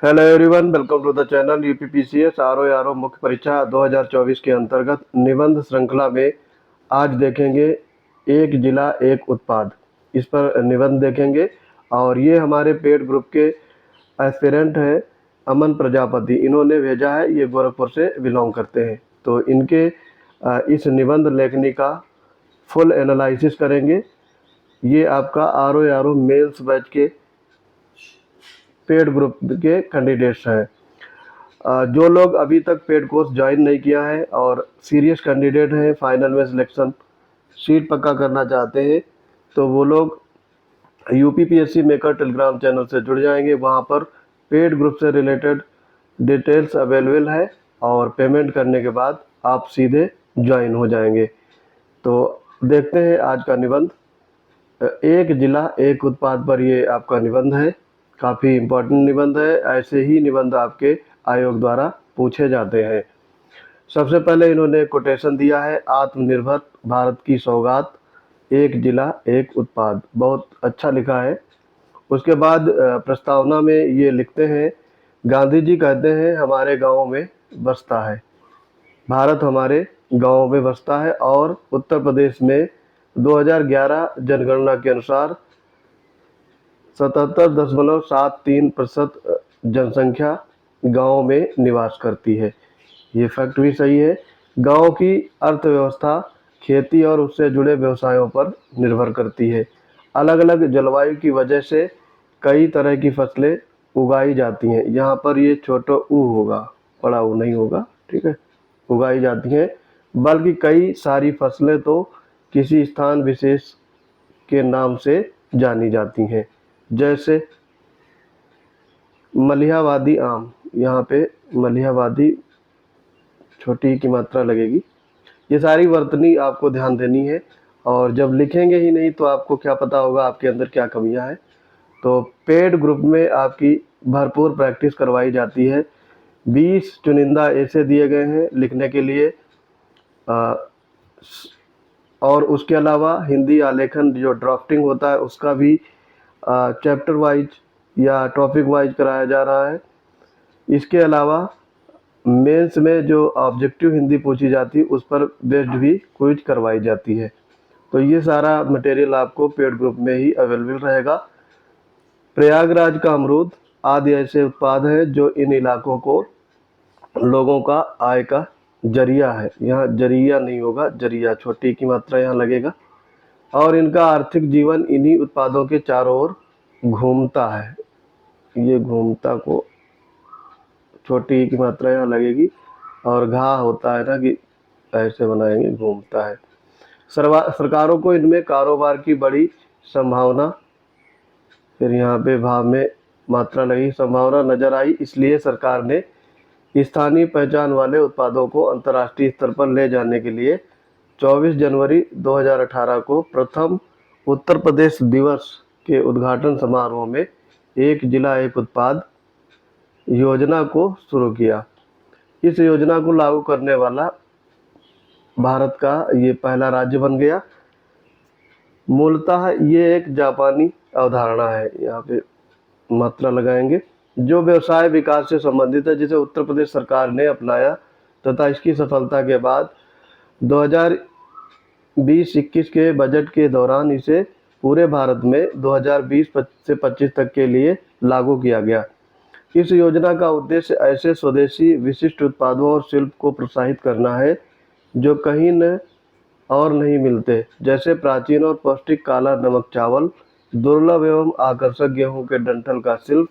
Hello everyone, welcome to the channel UPPCS R O मुख्य परीक्षा 2024 के अंतर्गत निबंध श्रृंखला में आज देखेंगे एक जिला एक उत्पाद। इस पर निबंध देखेंगे और ये हमारे पेड ग्रुप के एस्पिरेंट हैं अमन प्रजापति। इन्होंने भेजा है, ये गोरखपुर से बिलोंग करते हैं। तो इनके इस निबंध लेखनी का फुल एनालिसिस करेंगे। ये आपका आर ओ मेंस बैच के पेड ग्रुप के कैंडिडेट्स हैं। जो लोग अभी तक पेड कोर्स ज्वाइन नहीं किया है और सीरियस कैंडिडेट हैं, फाइनल में सिलेक्शन सीट पक्का करना चाहते हैं, तो वो लोग यूपीपीएससी मेकर टेलीग्राम चैनल से जुड़ जाएंगे। वहाँ पर पेड ग्रुप से रिलेटेड डिटेल्स अवेलेबल है और पेमेंट करने के बाद आप सीधे ज्वाइन हो जाएंगे। तो देखते हैं आज का निबंध। एक जिला एक उत्पाद पर ये आपका निबंध है। काफ़ी इम्पोर्टेंट निबंध है। ऐसे ही निबंध आपके आयोग द्वारा पूछे जाते हैं। सबसे पहले इन्होंने कोटेशन दिया है, आत्मनिर्भर भारत की सौगात, एक जिला एक उत्पाद। बहुत अच्छा लिखा है। उसके बाद प्रस्तावना में ये लिखते हैं, गांधी जी कहते हैं हमारे गाँव में बसता है, भारत हमारे गाँव में बसता है। और उत्तर प्रदेश में 2011 जनगणना के अनुसार 77.73% जनसंख्या गाँव में निवास करती है। ये फैक्ट भी सही है। गाँव की अर्थव्यवस्था खेती और उससे जुड़े व्यवसायों पर निर्भर करती है। अलग अलग जलवायु की वजह से कई तरह की फसलें उगाई जाती हैं। यहाँ पर ये छोटा ऊ होगा, बड़ा ऊ नहीं होगा, ठीक है। उगाई जाती हैं, बल्कि कई सारी फसलें तो किसी स्थान विशेष के नाम से जानी जाती हैं। जैसे मलिहाबादी आम, यहाँ पे मलिहाबादी छोटी की मात्रा लगेगी। ये सारी वर्तनी आपको ध्यान देनी है और जब लिखेंगे ही नहीं तो आपको क्या पता होगा आपके अंदर क्या कमियां हैं। तो पेड ग्रुप में आपकी भरपूर प्रैक्टिस करवाई जाती है। 20 चुनिंदा ऐसे दिए गए हैं लिखने के लिए। आ, और उसके अलावा हिंदी आलेखन जो ड्राफ्टिंग होता है उसका भी चैप्टर वाइज या टॉपिक वाइज कराया जा रहा है। इसके अलावा मेंस में जो ऑब्जेक्टिव हिंदी पूछी जाती है उस पर बेस्ड भी क्विज करवाई जाती है। तो ये सारा मटेरियल आपको पेड ग्रुप में ही अवेलेबल रहेगा। प्रयागराज का अमरूद आदि ऐसे उत्पाद हैं जो इन इलाकों को लोगों का आय का जरिया है। यहाँ जरिया नहीं होगा, जरिया, छोटी की मात्रा यहाँ लगेगा। और इनका आर्थिक जीवन इन्हीं उत्पादों के चारों ओर घूमता है। ये घूमता को छोटी की मात्रा यहाँ लगेगी और घा होता है ना कि ऐसे बनाएंगे, घूमता है। सरकारों को इनमें कारोबार की बड़ी संभावना, फिर यहाँ पे भाव में मात्रा लगी, संभावना नजर आई। इसलिए सरकार ने स्थानीय पहचान वाले उत्पादों को अंतर्राष्ट्रीय स्तर पर ले जाने के लिए 24 जनवरी 2018 को प्रथम उत्तर प्रदेश दिवस के उद्घाटन समारोह में एक जिला एक उत्पाद योजना को शुरू किया। इस योजना को लागू करने वाला भारत का ये पहला राज्य बन गया। मूलतः ये एक जापानी अवधारणा है, यहाँ पे मात्रा लगाएंगे, जो व्यवसाय विकास से संबंधित है, जिसे उत्तर प्रदेश सरकार ने अपनाया तथा इसकी सफलता के बाद 2020-21 के बजट के दौरान इसे पूरे भारत में 2020 से 25 तक के लिए लागू किया गया। इस योजना का उद्देश्य ऐसे स्वदेशी विशिष्ट उत्पादों और शिल्प को प्रोत्साहित करना है जो कहीं न और नहीं मिलते, जैसे प्राचीन और पौष्टिक काला नमक चावल, दुर्लभ एवं आकर्षक गेहूं के डंठल का शिल्प,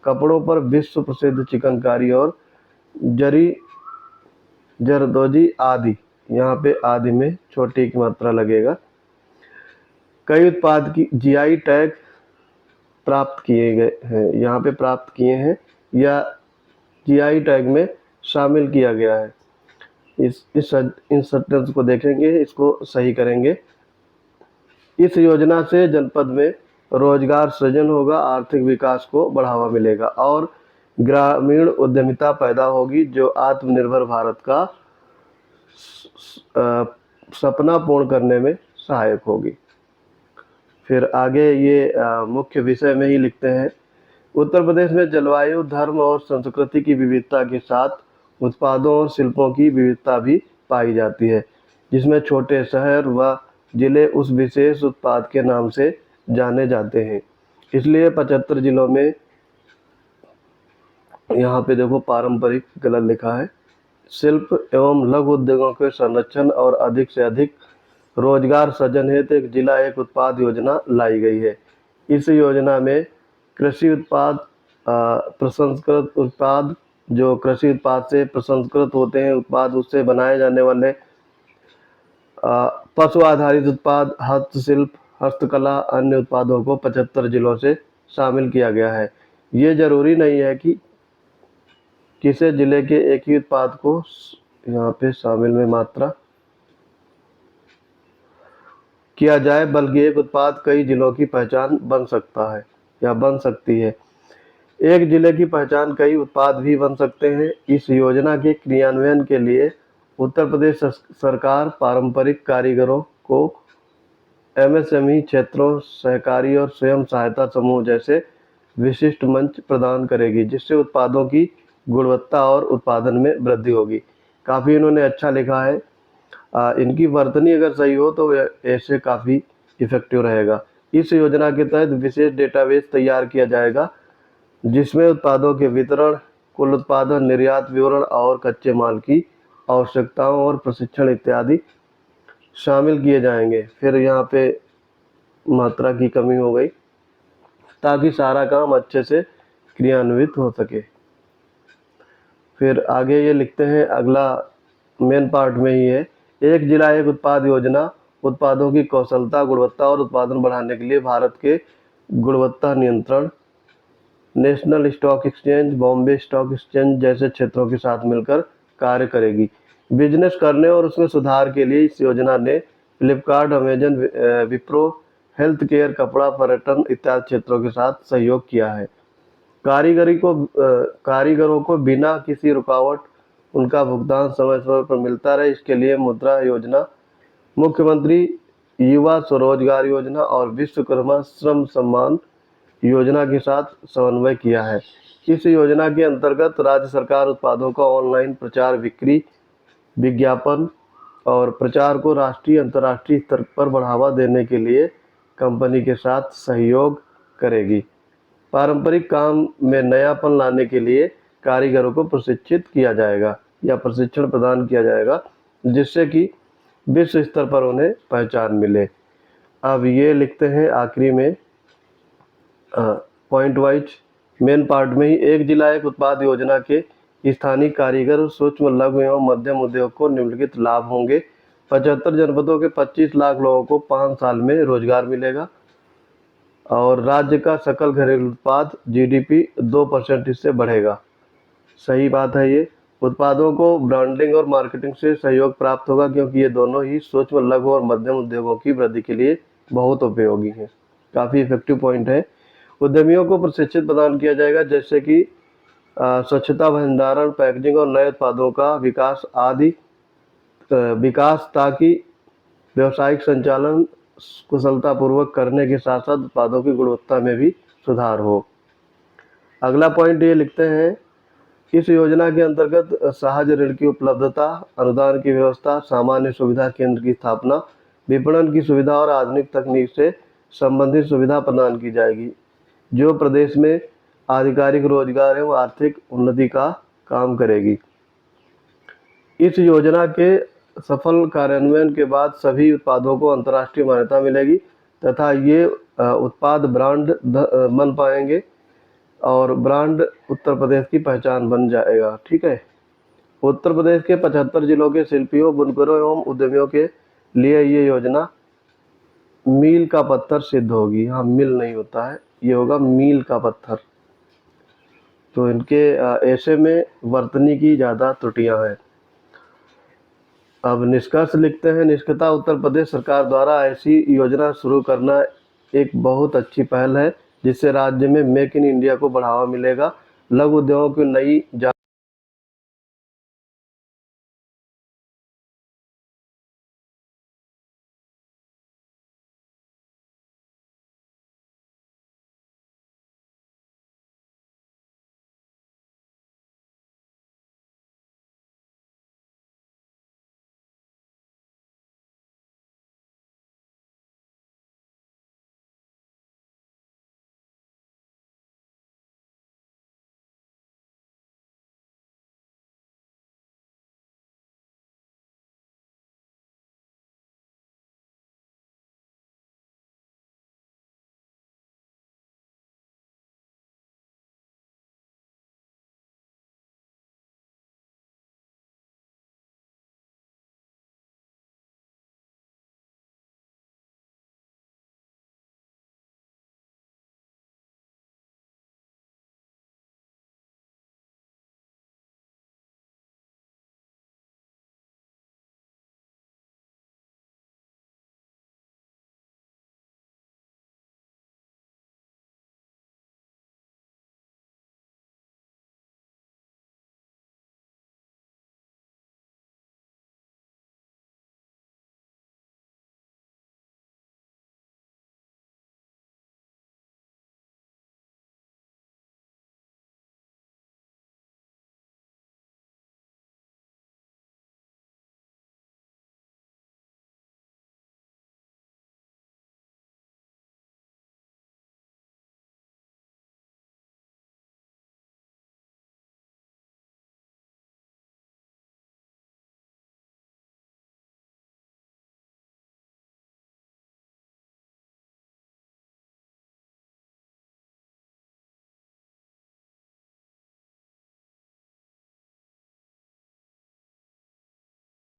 कपड़ों पर विश्व प्रसिद्ध चिकनकारी और जरी जरदोजी आदि। यहाँ पे आदि में छोटी की मात्रा लगेगा। कई उत्पाद की जीआई टैग प्राप्त किए गए हैं, यहाँ पे प्राप्त किए हैं या जीआई टैग में शामिल किया गया है। इन सेंटेंस को देखेंगे, इसको सही करेंगे। इस योजना से जनपद में रोजगार सृजन होगा, आर्थिक विकास को बढ़ावा मिलेगा और ग्रामीण उद्यमिता पैदा होगी जो आत्मनिर्भर भारत का सपना पूर्ण करने में सहायक होगी। फिर आगे ये मुख्य विषय में ही लिखते हैं, उत्तर प्रदेश में जलवायु, धर्म और संस्कृति की विविधता के साथ उत्पादों और शिल्पों की विविधता भी पाई जाती है, जिसमें छोटे शहर व जिले उस विशेष उत्पाद के नाम से जाने जाते हैं। इसलिए 75 जिलों में, यहाँ पे देखो पारंपरिक गलत लिखा है, शिल्प एवं लघु उद्योगों के संरक्षण और अधिक से अधिक रोजगार सृजन हेतु एक जिला एक उत्पाद योजना लाई गई है। इस योजना में कृषि उत्पाद, प्रसंस्कृत उत्पाद, जो कृषि उत्पाद से प्रसंस्कृत होते हैं उत्पाद, उससे बनाए जाने वाले पशु आधारित उत्पाद, हस्तशिल्प, हस्तकला, अन्य उत्पादों को 75 जिलों से शामिल किया गया है। ये जरूरी नहीं है कि किसी जिले के एक ही उत्पाद को यहाँ पे शामिल में मात्रा किया जाए, बल्कि एक उत्पाद कई जिलों की पहचान बन सकता है या बन सकती है। एक जिले की पहचान कई उत्पाद भी बन सकते हैं। इस योजना के क्रियान्वयन के लिए उत्तर प्रदेश सरकार पारंपरिक कारीगरों को एमएसएमई क्षेत्रों, सहकारी और स्वयं सहायता समूह जैसे विशिष्ट मंच प्रदान करेगी, जिससे उत्पादों की गुणवत्ता और उत्पादन में वृद्धि होगी। काफ़ी इन्होंने अच्छा लिखा है। इनकी वर्तनी अगर सही हो तो ऐसे काफ़ी इफेक्टिव रहेगा। इस योजना के तहत विशेष डेटाबेस तैयार किया जाएगा, जिसमें उत्पादों के वितरण, कुल उत्पादन, निर्यात विवरण और कच्चे माल की आवश्यकताओं और प्रशिक्षण इत्यादि शामिल किए जाएंगे। फिर यहाँ पे मात्रा की कमी हो गई, ताकि सारा काम अच्छे से क्रियान्वित हो सके। फिर आगे ये लिखते हैं, अगला मेन पार्ट में ही है, एक जिला एक उत्पाद योजना उत्पादों की कौशलता, गुणवत्ता और उत्पादन बढ़ाने के लिए भारत के गुणवत्ता नियंत्रण, national stock exchange, Bombay stock exchange जैसे क्षेत्रों के साथ मिलकर कार्य करेगी। बिजनेस करने और उसमें सुधार के लिए इस योजना ने Flipkart, Amazon, Wipro, health care, कपड़ा, पर्यटन इत्यादि क्षेत्रों के साथ सहयोग किया है। कारीगरों को बिना किसी रुकावट उनका भुगतान समय समय पर मिलता रहे, इसके लिए मुद्रा योजना, मुख्यमंत्री युवा स्वरोजगार योजना और विश्वकर्मा श्रम सम्मान योजना के साथ समन्वय किया है। इस योजना के अंतर्गत राज्य सरकार उत्पादों का ऑनलाइन प्रचार, बिक्री, विज्ञापन और प्रचार को राष्ट्रीय अंतर्राष्ट्रीय स्तर पर बढ़ावा देने के लिए कंपनी के साथ सहयोग करेगी। पारंपरिक काम में नयापन लाने के लिए कारीगरों को प्रशिक्षित किया जाएगा या प्रशिक्षण प्रदान किया जाएगा, जिससे कि विश्व स्तर पर उन्हें पहचान मिले। अब ये लिखते हैं आखिरी में पॉइंट वाइज मेन पार्ट में ही, एक जिला एक उत्पाद योजना के स्थानीय कारीगर, सूक्ष्म, लघु एवं मध्यम उद्योग को निम्नलिखित लाभ होंगे। 75 जनपदों के 25 लाख लोगों को 5 साल में रोजगार मिलेगा और राज्य का सकल घरेलू उत्पाद जीडीपी 2% इससे बढ़ेगा। सही बात है ये। उत्पादों को ब्रांडिंग और मार्केटिंग से सहयोग प्राप्त होगा, क्योंकि ये दोनों ही सूक्ष्म, लघु और मध्यम उद्योगों की वृद्धि के लिए बहुत उपयोगी हैं। काफ़ी इफेक्टिव पॉइंट है। उद्यमियों को प्रशिक्षित प्रदान किया जाएगा, जैसे कि स्वच्छता, भंडारण, पैकेजिंग और नए उत्पादों का विकास आदि विकास, ताकि व्यावसायिक संचालन कुशलतापूर्वक करने के साथ साथ उत्पादों की गुणवत्ता में भी सुधार हो। अगला पॉइंट ये लिखते हैं, इस योजना के अंतर्गत सहज ऋण की उपलब्धता, अनुदान की व्यवस्था, सामान्य सुविधा केंद्र की स्थापना, विपणन की सुविधा और आधुनिक तकनीक से संबंधित सुविधा प्रदान की जाएगी, जो प्रदेश में आधिकारिक रोजगार एवं आर्थिक उन्नति का काम करेगी। इस योजना के सफल कार्यान्वयन के बाद सभी उत्पादों को अंतर्राष्ट्रीय मान्यता मिलेगी तथा ये उत्पाद ब्रांड बन पाएंगे और ब्रांड उत्तर प्रदेश की पहचान बन जाएगा। ठीक है। उत्तर प्रदेश के 75 जिलों के शिल्पियों, बुनकरों एवं उद्यमियों के लिए ये योजना मील का पत्थर सिद्ध होगी। यहाँ मिल नहीं होता है, ये होगा मील का पत्थर। तो इनके ऐसे में वर्तनी की ज़्यादा त्रुटियां हैं। अब निष्कर्ष लिखते हैं, निष्कर्षतः उत्तर प्रदेश सरकार द्वारा ऐसी योजना शुरू करना एक बहुत अच्छी पहल है, जिससे राज्य में मेक इन इंडिया को बढ़ावा मिलेगा, लघु उद्योगों की नई